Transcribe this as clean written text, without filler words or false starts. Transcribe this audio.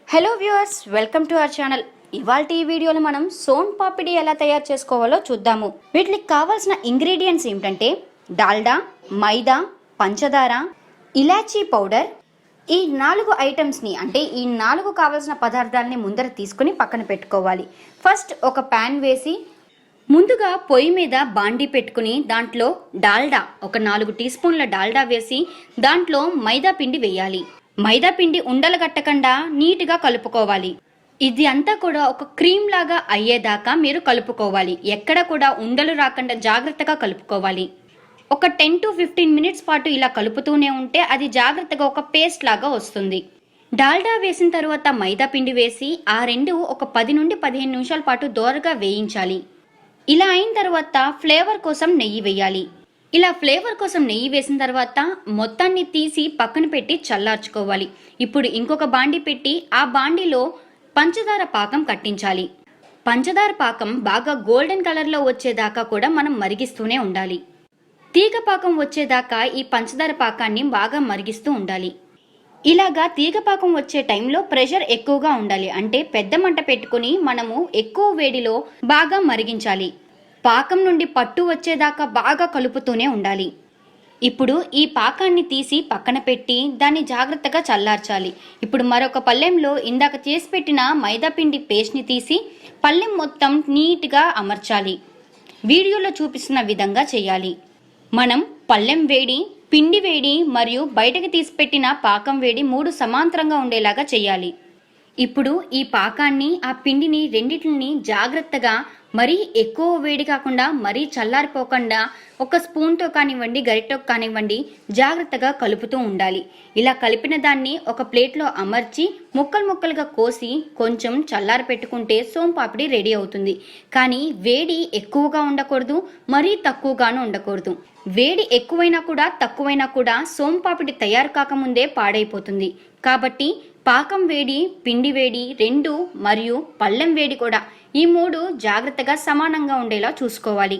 Hello viewers, welcome to our channel. ఇవాల్టి ఈ వీడియోలో మనం సోన్ పాపిడి ఎలా తయారు చేసుకోవాలో చూద్దాము. వీటికి కావాల్సిన ఇంగ్రీడియంట్స్ ఏమిటంటే డాల్డా, మైదా, పంచదార, ఇలాచీ పౌడర్. ఈ 4 ఐటమ్స్ని అంటే ఈ 4 కావాల్సిన పదార్థాలని ముందర తీసుకుని పక్కన పెట్టుకోవాలి. ఫస్ట్ ఒక ప్యాన్ వేసి ముందుగా పొయ్యి మీద బాండీ పెట్టుకుని దాంట్లో డాల్డా ఒక 4 టీ స్పూన్ల డాల్డా వేసి దాంట్లో మైదా పిండి వేయాలి. మైదా పిండి ఉండలు కట్టకుండా నీట్గా కలుపుకోవాలి. ఇది అంతా కూడా ఒక క్రీమ్ లాగా అయ్యేదాకా మీరు కలుపుకోవాలి. ఎక్కడ కూడా ఉండలు రాకుండా జాగ్రత్తగా కలుపుకోవాలి. ఒక 10 to 15 మినిట్స్ పాటు ఇలా కలుపుతూనే ఉంటే అది జాగ్రత్తగా ఒక పేస్ట్ లాగా వస్తుంది. డాల్డా వేసిన తర్వాత మైదా పిండి వేసి ఆ రెండు ఒక 10 నుండి 15 నిమిషాల పాటు దోరగా వేయించాలి. ఇలా అయిన తర్వాత ఫ్లేవర్ కోసం నెయ్యి వేయాలి. ఇలా ఫ్లేవర్ కోసం నెయ్యి వేసిన తర్వాత మొత్తాన్ని తీసి పక్కన పెట్టి చల్లార్చుకోవాలి. ఇప్పుడు ఇంకొక బాండీ పెట్టి ఆ బాండీలో పంచదార పాకం కట్టించాలి. పంచదార పాకం బాగా గోల్డెన్ కలర్లో వచ్చేదాకా కూడా మనం మరిగిస్తూనే ఉండాలి. తీగ పాకం వచ్చేదాకా ఈ పంచదార పాకాన్ని బాగా మరిగిస్తూ ఉండాలి. ఇలాగా తీగ పాకం వచ్చే టైంలో ప్రెషర్ ఎక్కువగా ఉండాలి. అంటే పెద్ద మంట పెట్టుకుని మనము ఎక్కువ వేడిలో బాగా మరిగించాలి. పాకం నుండి పట్టు వచ్చేదాకా బాగా కలుపుతూనే ఉండాలి. ఇప్పుడు ఈ పాకాన్ని తీసి పక్కన పెట్టి దాన్ని జాగ్రత్తగా చల్లార్చాలి. ఇప్పుడు మరొక పళ్ళెంలో ఇందాక చేసి పెట్టిన మైదాపిండి పేస్ట్ని తీసి పళ్ళెం మొత్తం నీట్గా అమర్చాలి. వీడియోలో చూపిస్తున్న విధంగా చేయాలి. మనం పళ్ళెం వేడి, పిండి వేడి మరియు బయటకు తీసి పెట్టిన పాకం వేడి 3 సమాంతరంగా ఉండేలాగా చేయాలి. ఇప్పుడు ఈ పాకాన్ని ఆ పిండిని రెండిటిని జాగ్రత్తగా మరీ ఎక్కువ వేడి కాకుండా మరీ చల్లారిపోకుండా ఒక స్పూన్తో కానివ్వండి గరిటెతో కానివ్వండి జాగ్రత్తగా కలుపుతూ ఉండాలి. ఇలా కలిపిన దాన్ని ఒక ప్లేట్లో అమర్చి ముక్కలుగా కోసి కొంచెం చల్లారి పెట్టుకుంటే సోన్ పాపిడి రెడీ అవుతుంది. కానీ వేడి ఎక్కువగా ఉండకూడదు, మరీ తక్కువగాను ఉండకూడదు. వేడి ఎక్కువైనా కూడా తక్కువైనా కూడా సోన్ పాపిడి తయారు కాకముందే పాడైపోతుంది. కాబట్టి పాకం వేడి, పిండి వేడి 2 మరియు పళ్ళెం వేడి కూడా ఈ 3 జాగ్రత్తగా సమానంగా ఉండేలా చూసుకోవాలి.